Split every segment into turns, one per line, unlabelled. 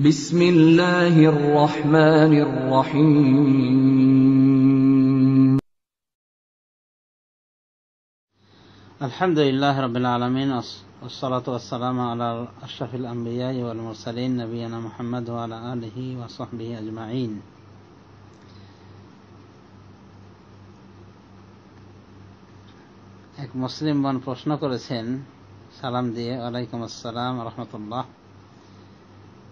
بسم الله الرحمن الرحيم
الحمد لله رب العالمين والصلاة والسلام على أشرف الأنبياء والمرسلين نبينا محمد وعلى آله وصحبه أجمعين। এক মুসলিম বোন প্রশ্ন করেছেন সালাম দিয়ে, ওয়ালাইকুম আসসালাম রাহমাতুল্লাহ।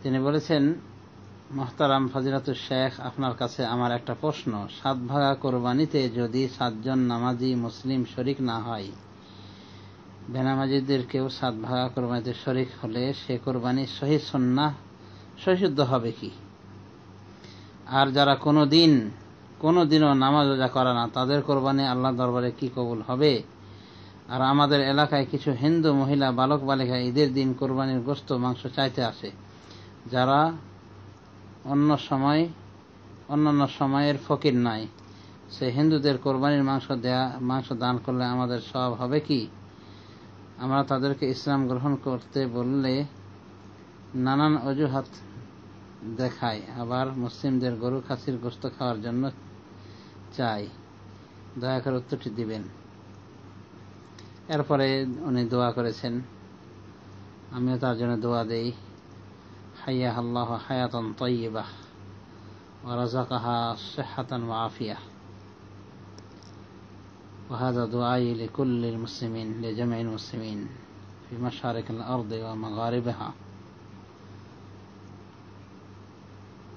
তিনি বলেছেন, মুহতারাম ফজিলাতুল শেখ, আপনার কাছে আমার একটা প্রশ্ন। 7 ভাগা কোরবানিতে যদি 7 জন নামাজি মুসলিম শরিক না হয়, বেনামাজিদের কেউ 7 ভাগা কোরবানিতে শরিক হলে সে কোরবানি সহিহ সুন্নাহ সহিশুদ্ধ হবে কি? আর যারা কোনোদিনও নামাজ রোজা করে না, তাদের কোরবানি আল্লাহর দরবারে কি কবুল হবে? আর আমাদের এলাকায় কিছু হিন্দু মহিলা বালক বালিকা ঈদের দিন কোরবানির গোশত মাংস চাইতে আসে, যারা অন্যান্য সময়ের ফকির নাই। সে হিন্দুদের কোরবানির মাংস দান করলে আমাদের সওয়াব হবে কি? আমরা তাদেরকে ইসলাম গ্রহণ করতে বললে নানান অজুহাত দেখায়, আবার মুসলিমদের গরু খাসির গোশত খাওয়ার জন্য চাই। দয়া করে উত্তরটি দিবেন। এরপরে উনি দোয়া করেছেন, আমিও তার জন্য দোয়া দেই। হাইয়াহাল্লাহু হায়াতান তাইয়্যিবাহ ওয়া রাযাকাহা সিহহাতান ওয়া আফিয়াহ। وهذا دعائي لكل المسلمين لجميع المسلمين في مشارق الأرض ومغاربها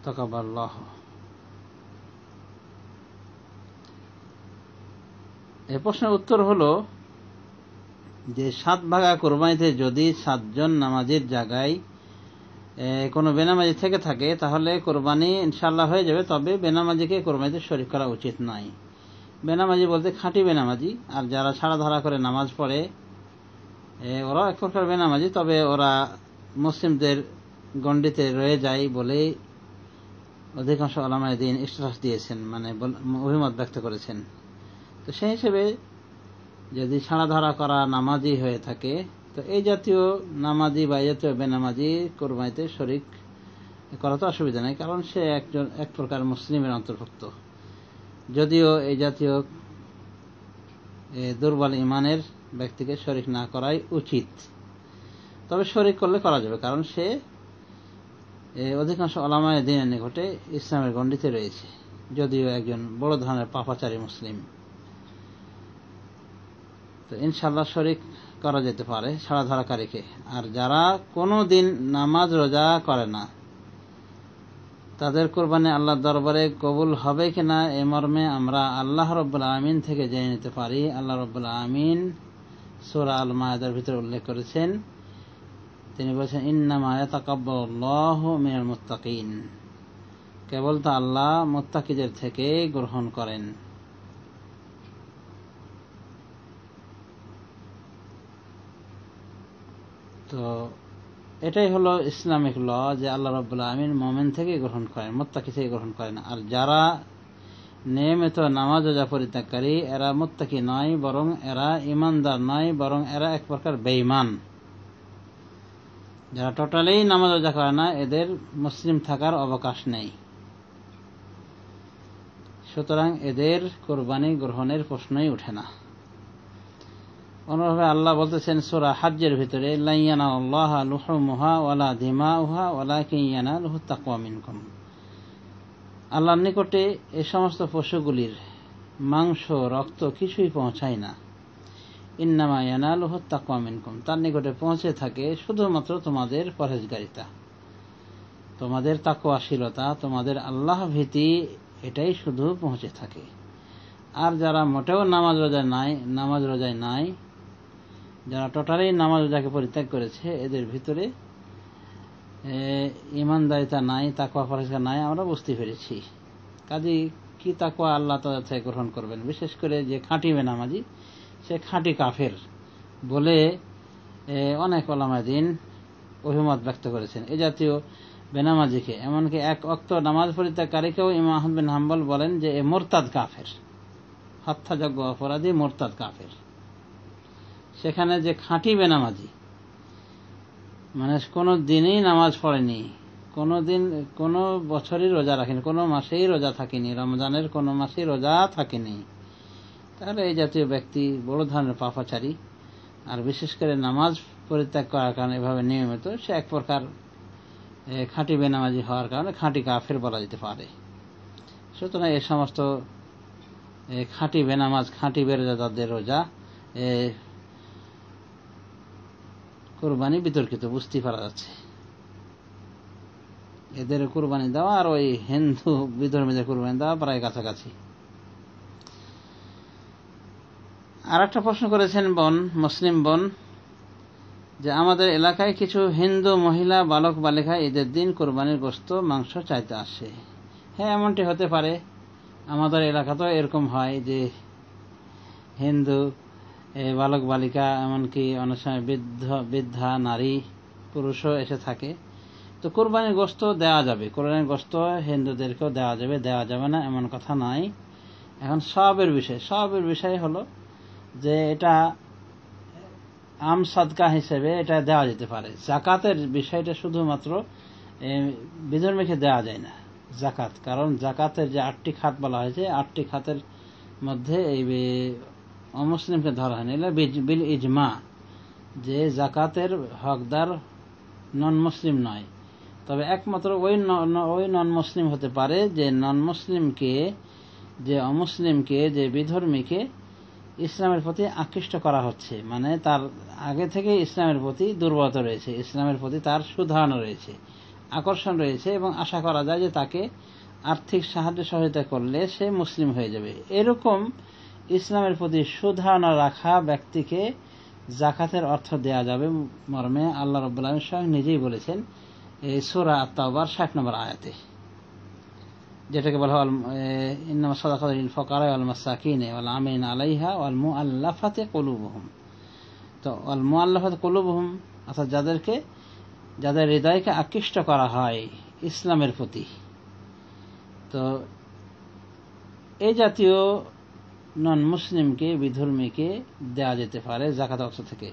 تقبل الله। এই প্রশ্নের উত্তর হলো যে 7 ভাগা কোরবানিতে যদি 7 জন নামাজির জায়গায় কোনো বেনামাজি থেকে থাকে, তাহলে কোরবানি ইনশাআল্লাহ হয়ে যাবে। তবে বেনামাজিকে কোরবানিতে শরীক করা উচিত নয়। বেনামাজি বলতে খাঁটি বেনামাজি, আর যারা ছাড়া ধরা করে নামাজ পড়ে ওরা এক প্রকার বেনামাজি, তবে ওরা মুসলিমদের গণ্ডিতে রয়ে যায় বলেই অধিকাংশ উলামায়ে দ্বীন ইখতিলাফ দিয়েছেন, মানে অভিমত ব্যক্ত করেছেন। তো সেই হিসেবে যদি ছাড়া ধরা করা নামাজি হয়ে থাকে, তো এই জাতীয় নামাজি বা এই জাতীয় বেনামাজি কোরবানিতে শরীক করা তো অসুবিধা নেই, কারণ সে এক প্রকার মুসলিমের অন্তর্ভুক্ত। যদিও এই জাতীয় দুর্বল ইমানের ব্যক্তিকে শরীক না করাই উচিত, তবে শরীক করলে করা যাবে, কারণ সে অধিকাংশ উলামায়ে দ্বীনের নিকটে ইসলামের গণ্ডিতে রয়েছে, যদিও একজন বড় ধরনের পাপাচারী মুসলিম। তো ইনশাআল্লাহ শরীক করা যেতে পারে ছাড়া ধরাকারীকে। আর যারা কোনো দিন নামাজ রোজা করে না, তাদের কোরবানি আল্লাহর দরবারে কবুল হবে কিনা এ মর্মে আমরা আল্লাহ রাব্বুল আলামিন থেকে জেনে নিতে পারি। আল্লাহ রাব্বুল আলামিন সূরা আল মায়েদার ভিতরে উল্লেখ করেছেন, তিনি বলেছেন, ইন্নামা ইয়াতাকাব্বালুল্লাহু মিনাল মুত্তাকিন, কেবল তা আল্লাহ মুত্তাকিদের থেকে গ্রহণ করেন। তো এটাই হলো ইসলামিক ল, যে আল্লাহ রাব্বুল আলামিন মুমিন থেকে গ্রহণ করেন, মুত্তাকি থেকে গ্রহণ করেন। আর যারা নিয়মিত নামাজ রোজা পরিত্যাগকারী, এরা মুত্তাকি নয়, বরং এরা ইমানদার নয়, বরং এরা এক প্রকার বেঈমান। যারা টোটালি নামাজ রোজা করে না, এদের মুসলিম থাকার অবকাশ নেই। সুতরাং এদের কোরবানি গ্রহণের প্রশ্নই ওঠে না। অনুরূপে আল্লাহ বলতেছেন সূরা হাজ্জের ভিতরে, লা ইয়ানালুল্লাহা লুহুমুহা ওয়ালা দিমাউহা ওয়ালাকিন ইয়ানালুহু তাকওয়া মিনকুম। আল্লাহর নিকটে এই সমস্ত পশুগুলির মাংস রক্ত কিছুই পৌঁছায় না। ইন্নামা ইয়ানালুহু তাকওয়া মিনকুম, তার নিকটে পৌঁছে থাকে শুধুমাত্র তোমাদের পরহেজগারিতা, তোমাদের তাকওয়াশীলতা, তোমাদের আল্লাহ ভীতি, এটাই শুধু পৌঁছে থাকে। আর যারা মোটেও নামাজ রোজায় নাই, যারা টোটালি নামাজ রোজাকে পরিত্যাগ করেছে, এদের ভিতরে ইমানদারিতা নাই, তাকওয়া পরহেজগার নাই, আমরা বুঝতে পেরেছি। কাজেই কি তাকওয়া আল্লাহ তাদের থেকে গ্রহণ করবেন? বিশেষ করে যে খাঁটি বেনামাজি, সে খাঁটি কাফের বলে অনেক উলামায়ে দ্বীন অভিমত ব্যক্ত করেছেন। এই জাতীয় বেনামাজিকে, এমনকি এক ওয়াক্ত নামাজ পরিত্যাগকারীকেও ইমাম আহমদ বিন হাম্বল বলেন যে এ মুরতাদ কাফের, হত্যাযোগ্য অপরাধী, মুরতাদ কাফের। সেখানে যে খাঁটি বেনামাজি, মানে কোনো দিনই নামাজ পড়েনি, কোনোদিন কোনো বছরই রোজা রাখিনি, কোনো মাসেই রোজা থাকিনি, রমজানের কোনো মাসেই রোজা থাকিনি, তাহলে এই জাতীয় ব্যক্তি বড় ধরনের পাপাচারী। আর বিশেষ করে নামাজ পরিত্যাগ করার কারণে এভাবে নিয়মিত সে এক প্রকার খাঁটি বেনামাজি হওয়ার কারণে খাঁটি কাফের বলা যেতে পারে। সুতরাং এই সমস্ত খাঁটি বেনামাজ, খাঁটি বেরোজাদারদের রোজা কুরবানি বিতর্কিত, বুঝতেই পারা যাচ্ছে। এদের কুরবানি দেওয়া আর ওই হিন্দু বিধর্মীদের কুরবানি দেওয়া প্রায় কাছাকাছি। আর একটা প্রশ্ন করেছেন মুসলিম বোন, যে আমাদের এলাকায় কিছু হিন্দু মহিলা বালক বালিকা ঈদের দিন কোরবানির গোশত মাংস চাইতে আসে। হ্যাঁ, এমনটি হতে পারে। আমাদের এলাকাতেও এরকম হয় যে হিন্দু বালক বালিকা, এমনকি অনেক সময় বৃদ্ধা নারী পুরুষও এসে থাকে। তো কোরবানির গোশত দেওয়া যাবে, কোরবানির গোশত হিন্দুদেরকেও দেওয়া যাবে, দেওয়া যাবে না এমন কথা নাই। এখন সওয়াবের বিষয় হলো যে এটা আম সাদকা হিসেবে এটা দেওয়া যেতে পারে। জাকাতের বিষয়টা শুধুমাত্র বিধর্মীকে দেওয়া যায় না জাকাত, কারণ জাকাতের যে 8টি খাত বলা হয়েছে, 8টি খাতের মধ্যে এই অমুসলিমকে ধরা হয়নি। বিল ইজমা যে জাকাতের হকদার নন মুসলিম নয়, তবে একমাত্র ওই নন মুসলিম হতে পারে যে নন মুসলিমকে, যে অমুসলিমকে, যে বিধর্মীকে ইসলামের প্রতি আকৃষ্ট করা হচ্ছে, মানে তার আগে থেকে ইসলামের প্রতি দুর্বলতা রয়েছে, ইসলামের প্রতি তার সুধারণা রয়েছে, আকর্ষণ রয়েছে, এবং আশা করা যায় যে তাকে আর্থিক সাহায্য সহায়তা করলে সে মুসলিম হয়ে যাবে। এরকম ইসলামের প্রতি সুধারণা রাখা ব্যক্তিকে জাকাতের অর্থ দেয়া যাবে মর্মে আল্লাহ রাব্বুল আলামিন স্বয়ং নিজেই বলেছেন এই সূরা আত-তাওবার 60 নম্বর আয়াতে, যেটাকে বলা হয় ইন্নামা সাদাকাতু লিল ফুকারা ওয়াল মাসাকিন ওয়াল আমিলিনা আলাইহা ওয়াল মুআল্লাফাতি কুলুবুহুম। তো ওয়াল মুআল্লাফাতি কুলুবুহুম অর্থাৎ যাদের হৃদয়কে আকৃষ্ট করা হয় ইসলামের প্রতি, তো এই জাতীয় নন মুসলিমকে, বিধর্মীকে দেওয়া যেতে পারে জাকাতের অর্থ থেকে।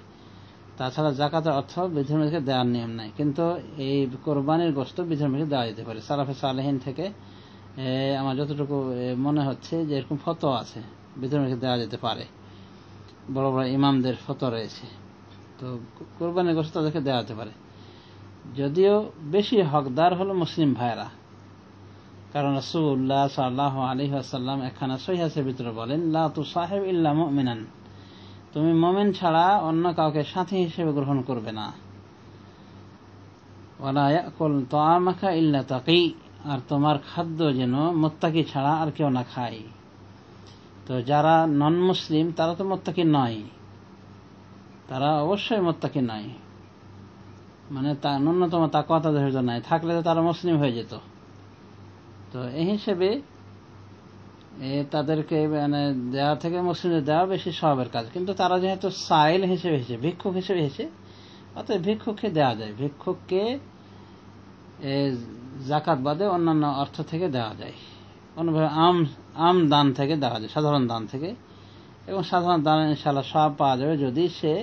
তাছাড়া জাকাতের অর্থ বিধর্মীকে দেওয়ার নিয়ম নাই, কিন্তু এই কোরবানির গোশত বিধর্মীকে দেওয়া যেতে পারে। সালাফে সালেহিন থেকে আমার যতটুকু মনে হচ্ছে যে এরকম ফতোয়া আছে, বিধর্মীকে দেওয়া যেতে পারে, বড় বড় ইমামদের ফতোয়া রয়েছে। তো কোরবানির গোশত তাদেরকে দেওয়া যেতে পারে, যদিও বেশি হকদার হলো মুসলিম ভাইরা, কারণ রাসূলুল্লাহ সাল্লাল্লাহু আলাইহি ওয়াসাল্লাম একখানা সহিহ হাদিসের ভিতরে বলেন, লা তুসাহিব ইল্লা মুমিনান, তুমি মুমিন ছাড়া অন্য কাউকে সাথী হিসেবে গ্রহণ করবে না। ওয়ালা ইয়াকুল তাআমাকা ইল্লা তাকী, আর তোমার খাদ্য যেন মুত্তাকি ছাড়া আর কেউ না খায়। তো যারা নন মুসলিম তারা তো মুত্তাকি নয়, তারা অবশ্যই মুত্তাকি নয়, মানে ন্যূনতম তাকওয়া তাদের ভিতর নাই, থাকলে তো তারা মুসলিম হয়ে যেত। তো এই হিসেবে তাদেরকে মানে দেওয়া থেকে মুসলিমদের দেওয়া বেশি সওয়াবের কাজ। কিন্তু তারা যেহেতু সাইল হিসেবে এসেছে, ভিক্ষুক হিসেবে এসেছে, অতএব ভিক্ষুককে দেওয়া যায়। ভিক্ষুককে জাকাত বাদে অন্যান্য অর্থ থেকে দেওয়া যায়, অন্যভাবে আম দান থেকে দেওয়া যায়, সাধারণ দান থেকে, এবং সাধারণ দান ইনশাআল্লাহ সব পাওয়া যাবে যদি সে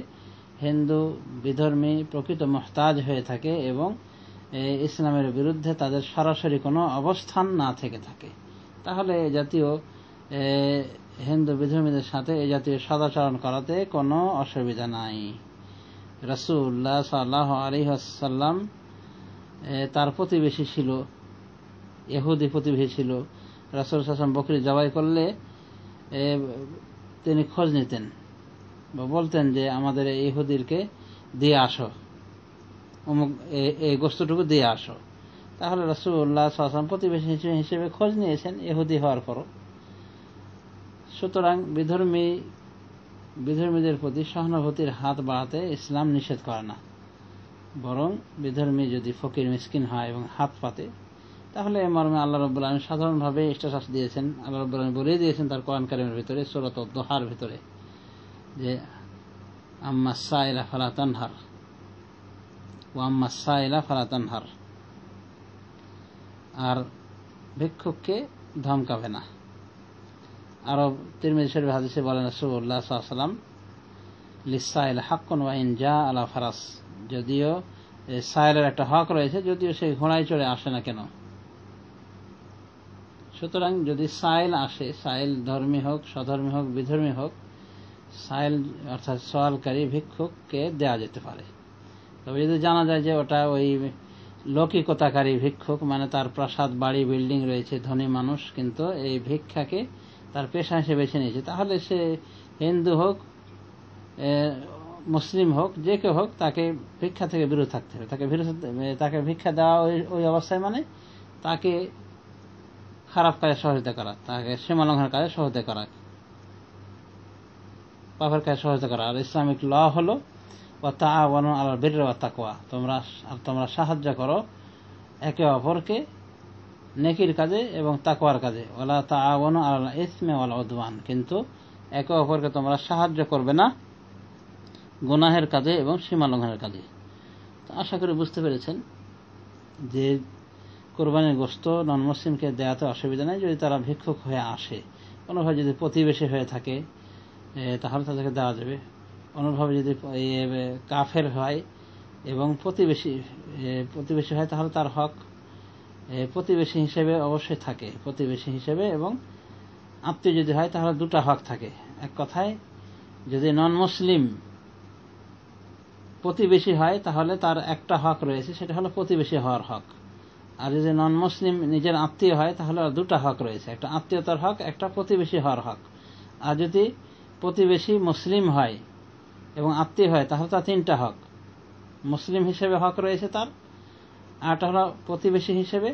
হিন্দু বিধর্মী প্রকৃত মুহতাজ হয়ে থাকে এবং ইসলামের বিরুদ্ধে তাদের সরাসরি কোনো অবস্থান না থেকে থাকে, তাহলে এই জাতীয় হিন্দু বিধর্মীদের সাথে এই জাতীয় সদাচরণ করাতে কোনো অসুবিধা নাই। রাসূলুল্লাহ সাল্লাল্লাহু আলাইহি ওয়াসাল্লাম তার প্রতিবেশী ছিল, ইহুদি প্রতিবেশী ছিল। রাসূল সাল্লাল্লাহু আলাইহি ওয়াসাল্লাম বকরি জবাই করলে তিনি খোঁজ নিতেন বা বলতেন যে আমাদের এই ইহুদিরকে দিয়ে আসো, অমুক এই গোশতটুকু দিয়ে আসো। তাহলে রাসূলুল্লাহ সাল্লাল্লাহু আলাইহি ওয়াসাল্লাম প্রতিবেশী হিসেবে খোঁজ নিয়েছেন ইহুদি হওয়ার পরও। সুতরাং বিধর্মীদের প্রতি সহানুভূতির হাত বাড়াতে ইসলাম নিষেধ করে না, বরং বিধর্মী যদি ফকির মিসকিন হয় এবং হাত পাতে, তাহলে মর্মে আল্লাহ রাব্বুল আলামিন সাধারণভাবে স্ট্যাটাস দিয়েছেন। আল্লাহ রাব্বুল আলামিন বলে দিয়েছেন তার কোরআন কারীমের ভিতরে সূরাত আদ-দুহার ভিতরে যে আম্মা সাইলা ফালা তানহার ওয়া আম্মা সাইলা ফালা তানহার, আর ভিক্ষুককে ধমকাবে না। আরো তিরমিজি শরীফ হাদিসে বলেন রাসূলুল্লাহ সাল্লাল্লাহু আলাইহি ওয়াসাল্লাম লিসাইল হাক্কুন ওয়া ইন জা আলা ফারাস, যদিও সায়েলের একটা হক রয়েছে, যদিও সেই ঘোড়ায় চড়ে আসে না কেন। সুতরাং যদি সায়েল আসে, সায়েল ধর্মী হোক, স্বধর্মী হোক, বিধর্মী হোক, সায়েল অর্থাৎ সওয়ালকারী ভিক্ষুককে দেয়া যেতে পারে। তবে যদি জানা যায় যে ওটা ওই লৌকিকতাকারী ভিক্ষুক, মানে তার প্রাসাদ, বাড়ি, বিল্ডিং রয়েছে, ধনী মানুষ, কিন্তু এই ভিক্ষাকে তার পেশা হিসেবে বেছে নিয়েছে, তাহলে সে হিন্দু হোক, মুসলিম হোক, যে কেউ হোক, তাকে ভিক্ষা থেকে বিরত থাকতে হবে। তাকে ভিক্ষা দেওয়া ওই অবস্থায় মানে তাকে খারাপ কাজে সহযোগিতা করা, তাকে সীমালঙ্ঘনের কাজে সহযোগিতা করা, পাপের কাজে সহযোগিতা করা। আর ইসলামিক ল হলো ওয়াতাআওয়ানু আলাল বিররি ওয়াত তাকওয়া, তোমরা সাহায্য করো একে অপরকে নেকির কাজে এবং তাকওয়ার কাজে। ওয়ালা তাআওয়ানু আলাল ইসমি ওয়াল উদওয়ান, কিন্তু একে অপরকে তোমরা সাহায্য করবে না গুনাহের কাজে এবং সীমালঙ্ঘনের কাজে। তো আশা করি বুঝতে পেরেছেন যে কোরবানির গোশত নন মুসলিমকে দেওয়াতে অসুবিধা নেই যদি তারা ভিক্ষুক হয়ে আসে। কোনোভাবে যদি প্রতিবেশী হয়ে থাকে তাহলে তাদেরকে দেওয়া যাবে। অনুভাবে যদি কাফের হয় এবং প্রতিবেশী হয় তাহলে তার হক প্রতিবেশী হিসেবে অবশ্যই থাকে, প্রতিবেশী হিসেবে, এবং আত্মীয় যদি হয় তাহলে দুটা হক থাকে। এক কথায় যদি নন মুসলিম প্রতিবেশী হয় তাহলে তার একটা হক রয়েছে, সেটা হলো প্রতিবেশী হওয়ার হক। আর যদি নন মুসলিম নিজের আত্মীয় হয় তাহলে আর দুটা হক রয়েছে, একটা আত্মীয়তার হক, একটা প্রতিবেশী হওয়ার হক। আর যদি প্রতিবেশী মুসলিম হয় এবং আত্মীয় হয় তাহলে তার তিনটা হক, মুসলিম হিসেবে হক রয়েছে তার, আরটা হলো প্রতিবেশী হিসেবে,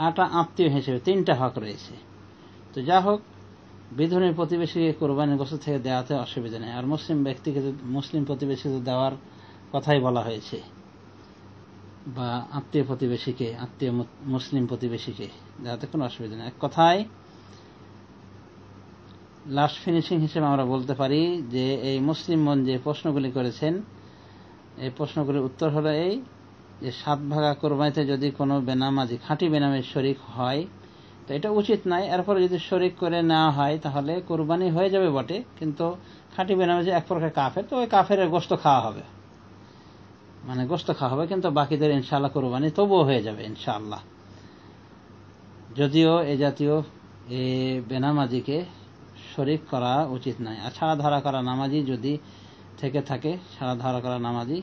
আরটা আত্মীয় হিসেবে, তিনটা হক রয়েছে। তো যা হোক, বিধর্মী প্রতিবেশীকে কোরবানির গোশত থেকে দেওয়াতে অসুবিধা নেই। আর মুসলিম ব্যক্তিকে, মুসলিম প্রতিবেশীকে দেওয়ার কথাই বলা হয়েছে, বা আত্মীয় প্রতিবেশীকে, আত্মীয় মুসলিম প্রতিবেশীকে দেওয়াতে কোনো অসুবিধা নেই। এক কথায় লাস্ট ফিনিশিং হিসেবে আমরা বলতে পারি যে এই মুসলিম মন যে প্রশ্নগুলি করেছেন, এই প্রশ্নগুলির উত্তর হলো এই যে 7 ভাগা কোরবানিতে যদি কোনো বেনামাজি, খাঁটি বেনামাজি শরিক হয় তো এটা উচিত নয়। এরপরে যদি শরিক করে নেওয়া হয় তাহলে কোরবানি হয়ে যাবে বটে, কিন্তু খাঁটি বেনামাজি এক প্রকার কাফের, তো ওই কাফের গোশত খাওয়া হবে, মানে গোশত খাওয়া হবে, কিন্তু বাকিদের ইনশাআল্লাহ কোরবানি তবুও হয়ে যাবে ইনশাআল্লাহ। যদিও এ জাতীয় বেনামাজিকে শরিক করা উচিত নয়। আর ছাড়া ধরা করা নামাজি যদি থেকে থাকে, ছাড়া ধরা করা নামাজি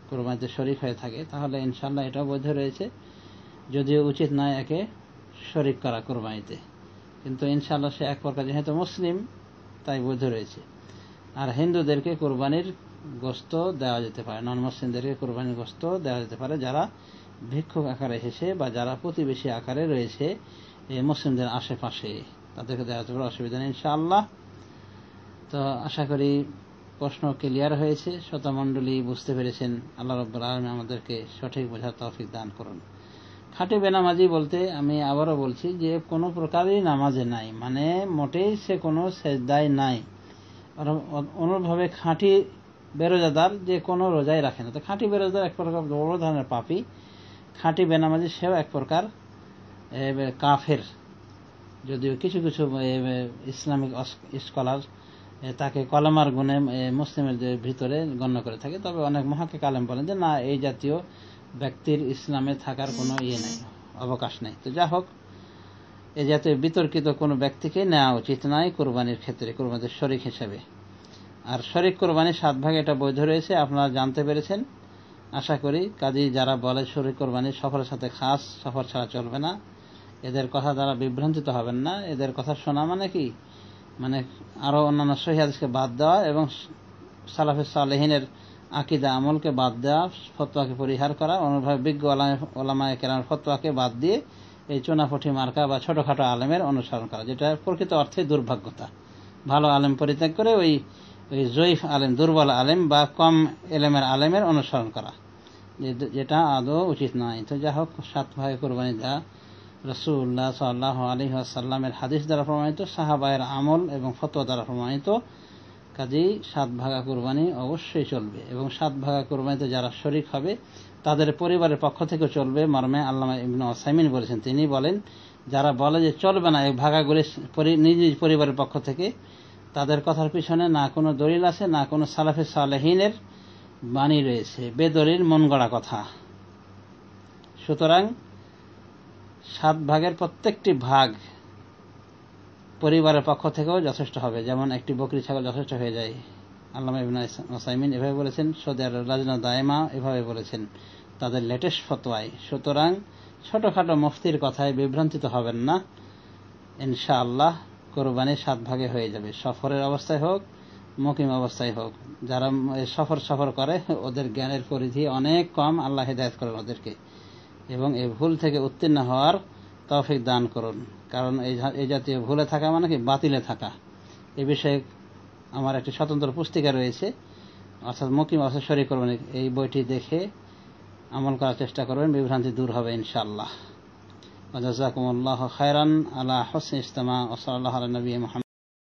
কোরবানিতে শরিক হয়ে থাকে, তাহলে ইনশাআল্লাহ এটাও বৈধ রয়েছে। যদিও উচিত নয় একে শরিক করা কোরবানিতে, কিন্তু ইনশাআল্লাহ সে এক প্রকার যেহেতু মুসলিম তাই বৈধ রয়েছে। আর হিন্দুদেরকে কোরবানির গোশত দেওয়া যেতে পারে, নন মুসলিমদেরকে কোরবানির গোশত দেওয়া যেতে পারে যারা ভিক্ষুক আকারে এসেছে বা যারা প্রতিবেশী আকারে রয়েছে মুসলিমদের আশেপাশে, তাদেরকে দেওয়া যেতে পারে, অসুবিধা নেই ইনশাআল্লাহ। তো আশা করি প্রশ্ন ক্লিয়ার হয়েছে, শ্রোতামণ্ডলী বুঝতে পেরেছেন। আল্লাহ রাব্বুল আলামিন আমাদেরকে সঠিক বোঝার তৌফিক দান করুন। খাঁটি বেনামাজি বলতে আমি আবারও বলছি যে কোনো প্রকারই নামাজে নাই, মানে মোটেই সে কোনো সেজদায় নাই। অনুরূপভাবে খাঁটি বেরোজাদার যে কোনো রোজাই রাখে না। তো খাঁটি বেরোজাদার এক প্রকার বড় ধরনের পাপী, খাঁটি বেনামাজি সেও এক প্রকার কাফের। যদিও কিছু কিছু ইসলামিক স্কলার তাকে কলেমার গুণে মুসলিমের ভিতরে গণ্য করে থাকে, তবে অনেক মুহাক্কিক আলেম বলেন যে না, এই জাতীয় ব্যক্তির ইসলামে থাকার কোনো নাই, অবকাশ নেই। তো যা হোক, এই জাতীয় বিতর্কিত কোনো ব্যক্তিকে নেওয়া উচিত নয় কোরবানির ক্ষেত্রে, কোরবানির শরিক হিসেবে। আর শরিক কোরবানি 7 ভাগে এটা বৈধ রয়েছে, আপনারা জানতে পেরেছেন আশা করি। কাজেই যারা বলে শরিক কোরবানি সফরের সাথে খাস, সফর ছাড়া চলবে না, এদের কথা দ্বারা বিভ্রান্তিত হবেন না। এদের কথা শোনা মানে কি, মানে আরো অন্যান্য সহিহ হাদিসকে বাদ দেওয়া এবং সালাফে সালেহিনের আকীদা আমলকে বাদ দেওয়া, ফতোয়াকে পরিহার করা, অনুভাবে বিজ্ঞ ওলামায়ে কেরামের ফতোয়াকে বাদ দিয়ে এই চুনাফুটি মার্কা বা ছোটখাটো আলেমের অনুসরণ করা, যেটা প্রকৃত অর্থে দুর্ভাগ্যতা। ভালো আলেম পরিত্যাগ করে ওই জয়ীফ আলেম, দুর্বল আলেম বা কম এলেমের আলেমের অনুসরণ করা, যেটা আদৌ উচিত নয়। তো যা হোক, 7 ভাগে কোরবানি দেওয়া রাসূলুল্লাহ সাল্লাল্লাহু আলাইহি ওয়াসাল্লামের হাদিস দ্বারা প্রমাণিত, সাহাবায়ের আমল এবং ফতোয়া দ্বারা প্রমাণিত। কাজেই 7 ভাগা কোরবানি অবশ্যই চলবে, এবং 7 ভাগা কোরবানিতে যারা শরিক হবে তাদের পরিবারের পক্ষ থেকে চলবে মর্মে আল্লামা ইবনে উসাইমিন বলেছেন। তিনি বলেন, যারা বলে যে চলবে না এই ভাগাগুলি নিজ নিজ পরিবারের পক্ষ থেকে, তাদের কথার পিছনে না কোনো দলিল আছে, না কোনো সালাফে সালেহিনের বাণী রয়েছে, বেদরির মন গড়া কথা। সুতরাং 7 ভাগের প্রত্যেকটি ভাগ পরিবারের পক্ষ থেকেও যথেষ্ট হবে, যেমন একটি বকরি ছাগল যথেষ্ট হয়ে যায়। আল্লামা ইবনে উসাইমিন এভাবে বলেছেন, সৌদি আরব লাজনা দায়েমা এভাবে বলেছেন তাদের লেটেস্ট ফতোয়ায়। সুতরাং ছোটখাটো মুফতির কথায় বিভ্রান্তিত হবেন না, ইনশাআল্লাহ কোরবানি 7 ভাগে হয়ে যাবে, সফরের অবস্থায় হোক মুকিম অবস্থায় হোক। যারা সফর করে ওদের জ্ঞানের পরিধি অনেক কম, আল্লাহ হেদায়েত করেন ওদেরকে এবং এই ভুল থেকে উত্তীর্ণ হওয়ার তৌফিক দান করুন। কারণ এই জাতীয় ভুলে থাকা মানে কি বাতিলে থাকা। এ বিষয়ে আমার একটি স্বতন্ত্র পুস্তিকা রয়েছে, অর্থাৎ মুকিম অর্থাৎ শরীক কোরবানি। এই বইটি দেখে আমল করার চেষ্টা করবেন, বিভ্রান্তি দূর হবে ইনশাআল্লাহ। ওয়া জাযাকুমুল্লাহু খায়রান আলা হুসনি ইসতিমা' ওয়া সাল্লাল্লাহু আলা নবিয়্যিনা মুহাম্মদ।